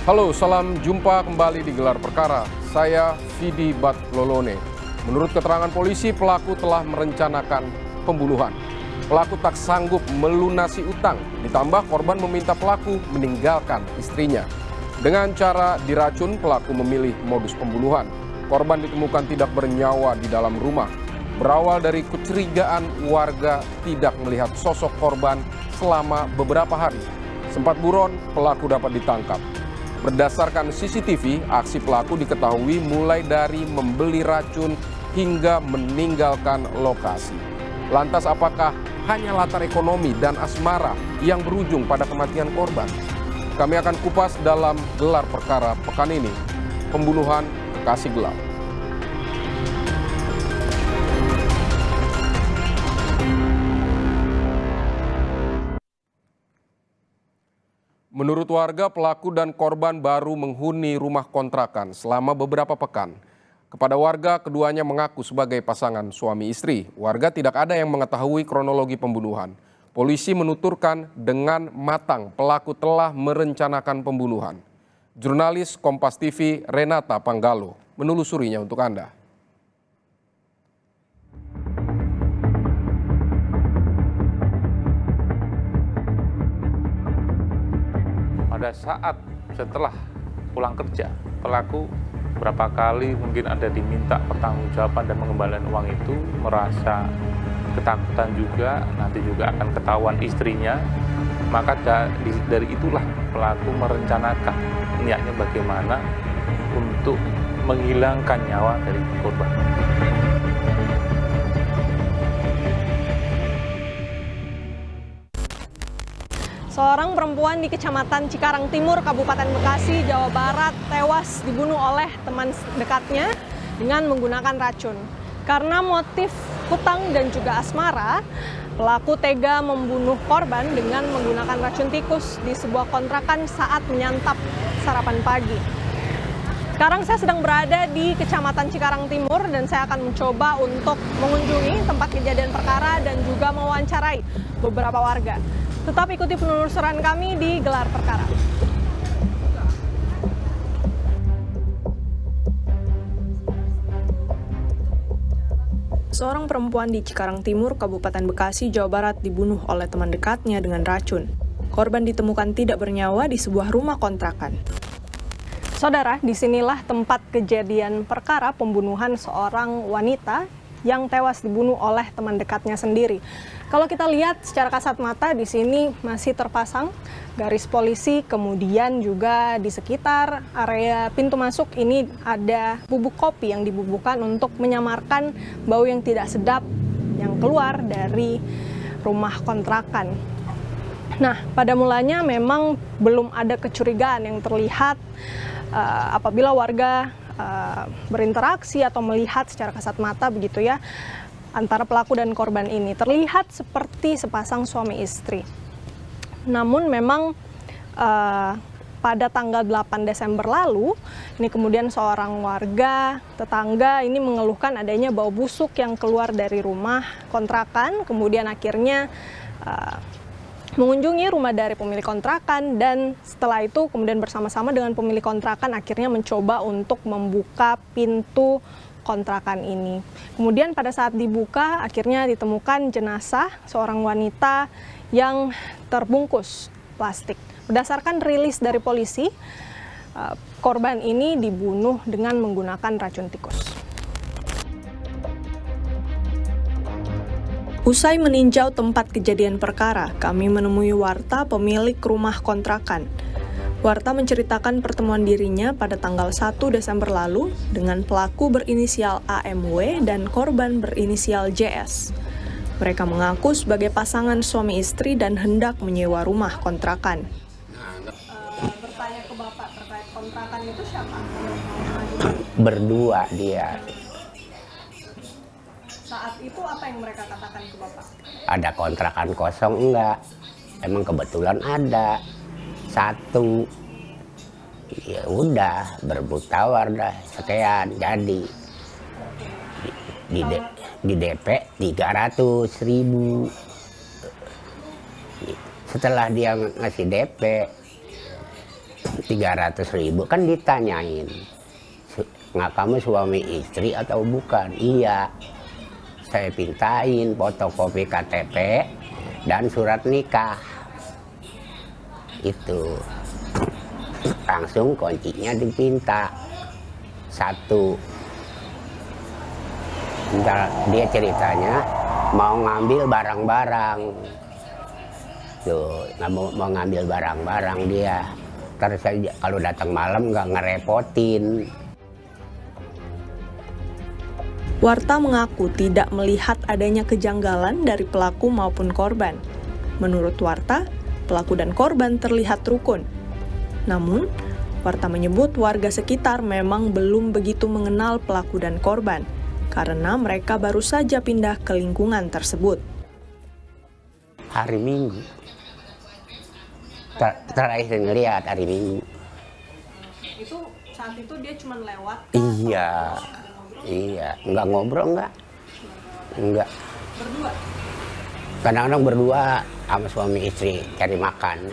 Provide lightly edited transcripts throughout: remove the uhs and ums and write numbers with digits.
Halo, salam jumpa kembali di Gelar Perkara. Saya Vidi Batlolone. Menurut keterangan polisi, pelaku telah merencanakan pembunuhan. Pelaku tak sanggup melunasi utang, ditambah korban meminta pelaku meninggalkan istrinya. Dengan cara diracun, pelaku memilih modus pembunuhan. Korban ditemukan tidak bernyawa di dalam rumah. Berawal dari kecurigaan warga tidak melihat sosok korban selama beberapa hari. Sempat buron, pelaku dapat ditangkap. Berdasarkan CCTV, aksi pelaku diketahui mulai dari membeli racun hingga meninggalkan lokasi. Lantas apakah hanya latar ekonomi dan asmara yang berujung pada kematian korban? Kami akan kupas dalam Gelar Perkara pekan ini. Pembunuhan kekasih gelap. Menurut warga, pelaku dan korban baru menghuni rumah kontrakan selama beberapa pekan. Kepada warga, keduanya mengaku sebagai pasangan suami istri. Warga tidak ada yang mengetahui kronologi pembunuhan. Polisi menuturkan dengan matang pelaku telah merencanakan pembunuhan. Jurnalis Kompas TV Renata Panggalo menelusurinya untuk Anda. Pada saat setelah pulang kerja, pelaku berapa kali mungkin ada diminta pertanggungjawaban dan pengembalian uang itu, merasa ketakutan juga, nanti juga akan ketahuan istrinya. Maka dari itulah pelaku merencanakan niatnya bagaimana untuk menghilangkan nyawa dari korban. Seorang perempuan di Kecamatan Cikarang Timur, Kabupaten Bekasi, Jawa Barat, tewas dibunuh oleh teman dekatnya dengan menggunakan racun. Karena motif hutang dan juga asmara, pelaku tega membunuh korban dengan menggunakan racun tikus di sebuah kontrakan saat menyantap sarapan pagi. Sekarang saya sedang berada di Kecamatan Cikarang Timur dan saya akan mencoba untuk mengunjungi tempat kejadian perkara dan juga mewawancarai beberapa warga. Tetap ikuti penelusuran kami di Gelar Perkara. Seorang perempuan di Cikarang Timur, Kabupaten Bekasi, Jawa Barat dibunuh oleh teman dekatnya dengan racun. Korban ditemukan tidak bernyawa di sebuah rumah kontrakan. Saudara, disinilah tempat kejadian perkara pembunuhan seorang wanita yang tewas dibunuh oleh teman dekatnya sendiri. Kalau kita lihat secara kasat mata, di sini masih terpasang garis polisi, kemudian juga di sekitar area pintu masuk ini ada bubuk kopi yang dibubuhkan untuk menyamarkan bau yang tidak sedap yang keluar dari rumah kontrakan. Nah, pada mulanya memang belum ada kecurigaan yang terlihat apabila warga berinteraksi atau melihat secara kasat mata begitu ya, antara pelaku dan korban ini terlihat seperti sepasang suami istri. Namun memang pada tanggal 8 Desember lalu, ini kemudian seorang warga tetangga ini mengeluhkan adanya bau busuk yang keluar dari rumah kontrakan, kemudian akhirnya mengunjungi rumah dari pemilik kontrakan, dan setelah itu kemudian bersama-sama dengan pemilik kontrakan akhirnya mencoba untuk membuka pintu kontrakan ini. Kemudian pada saat dibuka akhirnya ditemukan jenazah seorang wanita yang terbungkus plastik. Berdasarkan rilis dari polisi, korban ini dibunuh dengan menggunakan racun tikus. Usai meninjau tempat kejadian perkara, kami menemui Warta, pemilik rumah kontrakan. Warta menceritakan pertemuan dirinya pada tanggal 1 Desember lalu dengan pelaku berinisial AMW dan korban berinisial JS. Mereka mengaku sebagai pasangan suami istri dan hendak menyewa rumah kontrakan. Bertanya ke Bapak terkait kontrakan itu siapa? Berdua dia. Saat itu apa yang mereka katakan ke Bapak? Ada kontrakan kosong enggak? Emang kebetulan ada satu. Ya udah, berebut tawar dah, sekian jadi. Di DP 300.000. Setelah dia ngasih DP, 300.000 kan ditanyain, nggak kamu suami istri atau bukan? Iya, saya pintain fotokopi KTP dan surat nikah. Itu langsung kuncinya dipinta satu. Bentar, dia ceritanya mau ngambil barang-barang tuh, mau ngambil barang-barang dia. Terus saya kalau datang malam nggak ngerepotin. Warta mengaku tidak melihat adanya kejanggalan dari pelaku maupun korban. Menurut Warta, pelaku dan korban terlihat rukun. Namun, Warta menyebut warga sekitar memang belum begitu mengenal pelaku dan korban, karena mereka baru saja pindah ke lingkungan tersebut. Hari Minggu. Terakhir ngeliat hari Minggu. Itu saat itu dia cuma lewat? Iya, nggak ngobrol enggak. Berdua? Kadang-kadang berdua sama suami istri cari makan.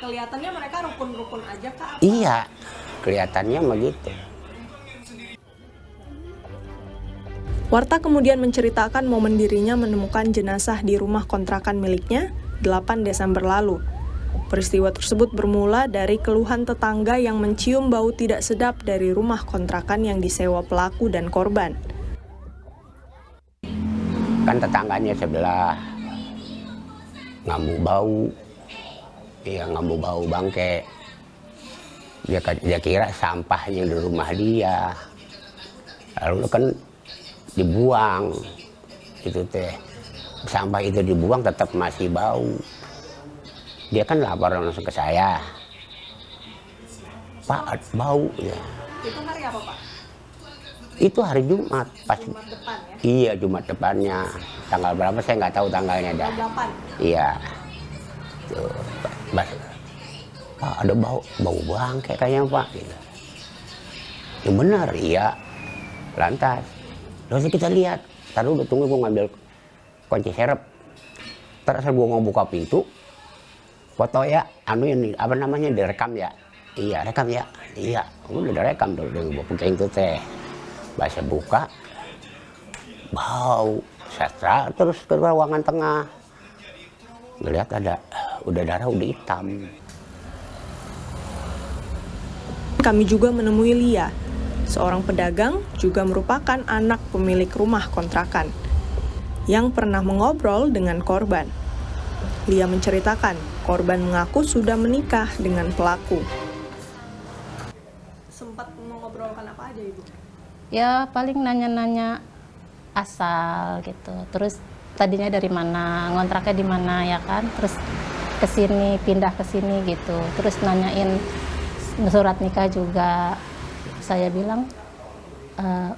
Kelihatannya mereka rukun-rukun aja Kak? Iya, kelihatannya begitu. Warta kemudian menceritakan momen dirinya menemukan jenazah di rumah kontrakan miliknya 8 Desember lalu. Peristiwa tersebut bermula dari keluhan tetangga yang mencium bau tidak sedap dari rumah kontrakan yang disewa pelaku dan korban. Kan tetangganya sebelah ngambu bau, ngambu bau bangke. Dia kira sampahnya di rumah dia, lalu kan dibuang, itu teh sampah itu dibuang tetap masih bau. Dia kan lapor langsung ke saya, Pak, bau ya. Itu hari apa Pak? Itu hari Jumat, pas. Jumat depan ya? Iya, Jumat depannya. Tanggal berapa saya nggak tahu tanggalnya dah. 8. Iya. Tuh, Pak, ada bau bangke kayaknya Pak. Gitu. Ya benar, iya. Lantas, terus kita lihat. Taruh udah tunggu gua ngambil kunci serep. Terus gua mau buka pintu. Foto ya, ini apa namanya, direkam ya? Iya, rekam ya. Iya, udah direkam tuh, udah pakai itu teh. Bahasa buka, bau, sastra terus ke ruangan tengah. Ngeliat ada, udah darah, udah hitam. Kami juga menemui Lia, seorang pedagang juga merupakan anak pemilik rumah kontrakan, yang pernah mengobrol dengan korban. Lia menceritakan, korban mengaku sudah menikah dengan pelaku. Sempat mengobrolkan apa aja Ibu? Ya paling nanya-nanya asal gitu. Terus tadinya dari mana, ngontraknya di mana ya kan. Terus kesini, pindah ke sini gitu. Terus nanyain surat nikah juga. Saya bilang,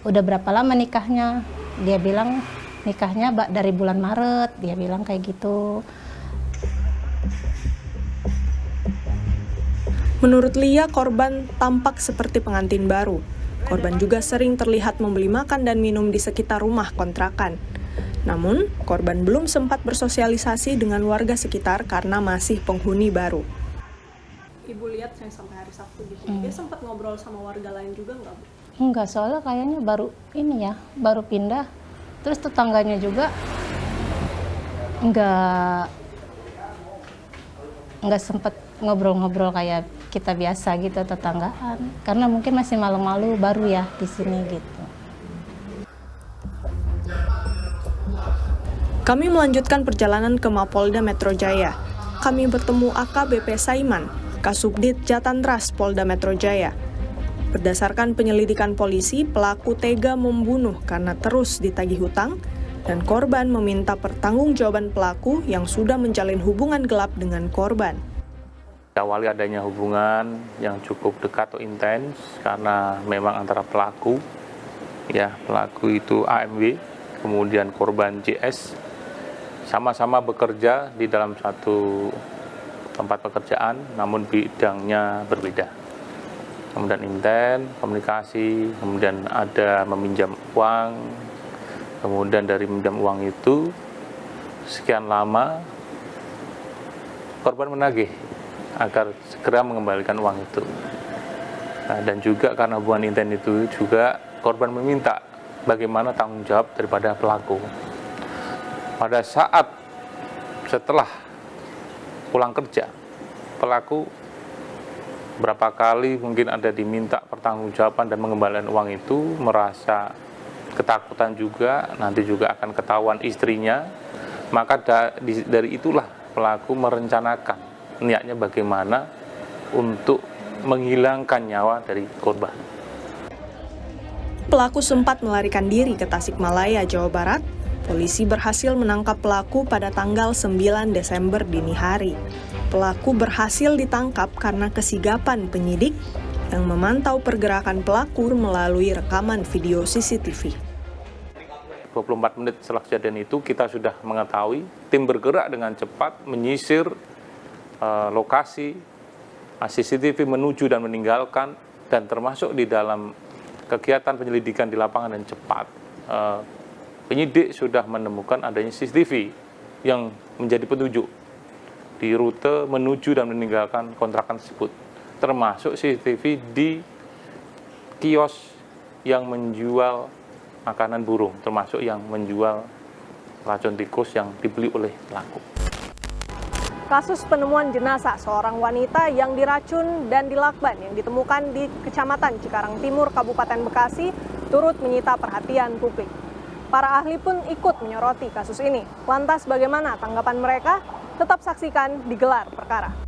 udah berapa lama nikahnya? Dia bilang nikahnya dari bulan Maret. Dia bilang kayak gitu. Menurut Lia, korban tampak seperti pengantin baru. Korban juga sering terlihat membeli makan dan minum di sekitar rumah kontrakan. Namun, korban belum sempat bersosialisasi dengan warga sekitar karena masih penghuni baru. Ibu lihat saya sampai hari Sabtu gitu. Dia sempat ngobrol sama warga lain juga nggak, Bu? Enggak, soalnya kayaknya baru pindah. Terus tetangganya juga nggak sempat ngobrol-ngobrol kayak kita biasa gitu tetanggaan. Karena mungkin masih malu-malu baru ya di sini gitu. Kami melanjutkan perjalanan ke Mapolda Metro Jaya. Kami bertemu AKBP Saiman, Kasubdit Jatantras Polda Metro Jaya. Berdasarkan penyelidikan polisi, pelaku tega membunuh karena terus ditagih hutang, dan korban meminta pertanggungjawaban pelaku yang sudah menjalin hubungan gelap dengan korban. Awali adanya hubungan yang cukup dekat atau intens karena memang antara pelaku itu AMW, kemudian korban JS, sama-sama bekerja di dalam satu tempat pekerjaan, namun bidangnya berbeda. Kemudian intens, komunikasi, kemudian ada meminjam uang, kemudian dari meminjam uang itu sekian lama korban menagih agar segera mengembalikan uang itu. Nah, dan juga karena hubungan intim itu juga korban meminta bagaimana tanggung jawab daripada pelaku. Pada saat setelah pulang kerja, pelaku berapa kali mungkin ada diminta pertanggungjawaban dan mengembalikan uang itu, merasa ketakutan juga, nanti juga akan ketahuan istrinya. Maka dari itulah pelaku merencanakan niatnya bagaimana untuk menghilangkan nyawa dari korban. Pelaku sempat melarikan diri ke Tasikmalaya, Jawa Barat. Polisi berhasil menangkap pelaku pada tanggal 9 Desember dini hari. Pelaku berhasil ditangkap karena kesigapan penyidik yang memantau pergerakan pelaku melalui rekaman video CCTV. 24 menit setelah kejadian itu kita sudah mengetahui tim bergerak dengan cepat menyisir lokasi CCTV menuju dan meninggalkan, dan termasuk di dalam kegiatan penyelidikan di lapangan dan cepat penyidik sudah menemukan adanya CCTV yang menjadi petunjuk di rute menuju dan meninggalkan kontrakan tersebut, termasuk CCTV di kios yang menjual makanan burung, termasuk yang menjual racun tikus yang dibeli oleh pelaku. Kasus penemuan jenazah seorang wanita yang diracun dan dilakban yang ditemukan di Kecamatan Cikarang Timur, Kabupaten Bekasi, turut menyita perhatian publik. Para ahli pun ikut menyoroti kasus ini. Lantas bagaimana tanggapan mereka? Tetap saksikan di Gelar Perkara.